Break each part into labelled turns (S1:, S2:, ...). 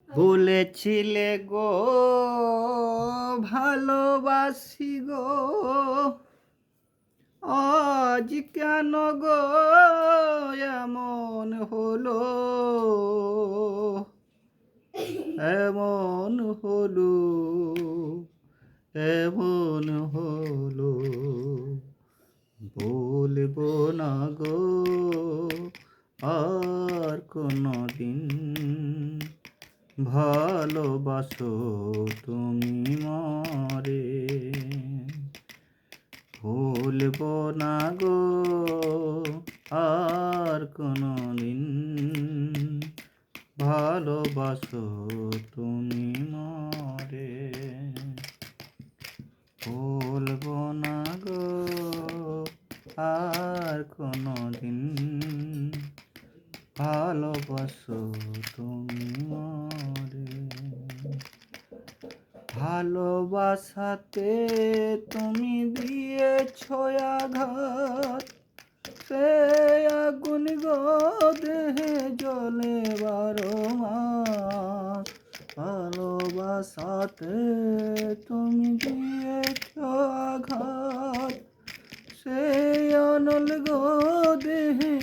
S1: বলেছিলে গো ভালোবাসি গো, আজ কেন গো এমন হলো, এমন হলো, এমন হলো। বলবো না গো আর কোনদিন, ভালোবাসো তুমি মরে। ভুলবো না গো আর কোনদিন, ভালোবাসো তুমি মরে। ভুলবো না গো আর কোনদিন, ভালোবাসো তুমি মরে। ভালোবাসাতে তুমি দিয়েছ আঘাত, সে আগুন গো দেহে জ্বলে 12 মাস। ভালোবাসাতে তুমি দিয়েছ আঘাত, সে অনল গো দেহে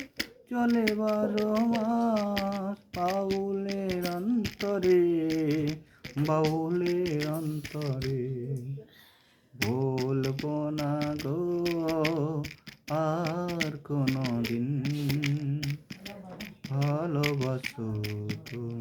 S1: জ্বলে 12 মাস। বাউলের অন্তরে, বাউলের অন্তরে, বলবো না গো আর কোনদিন, ভালোবাসো তুমি।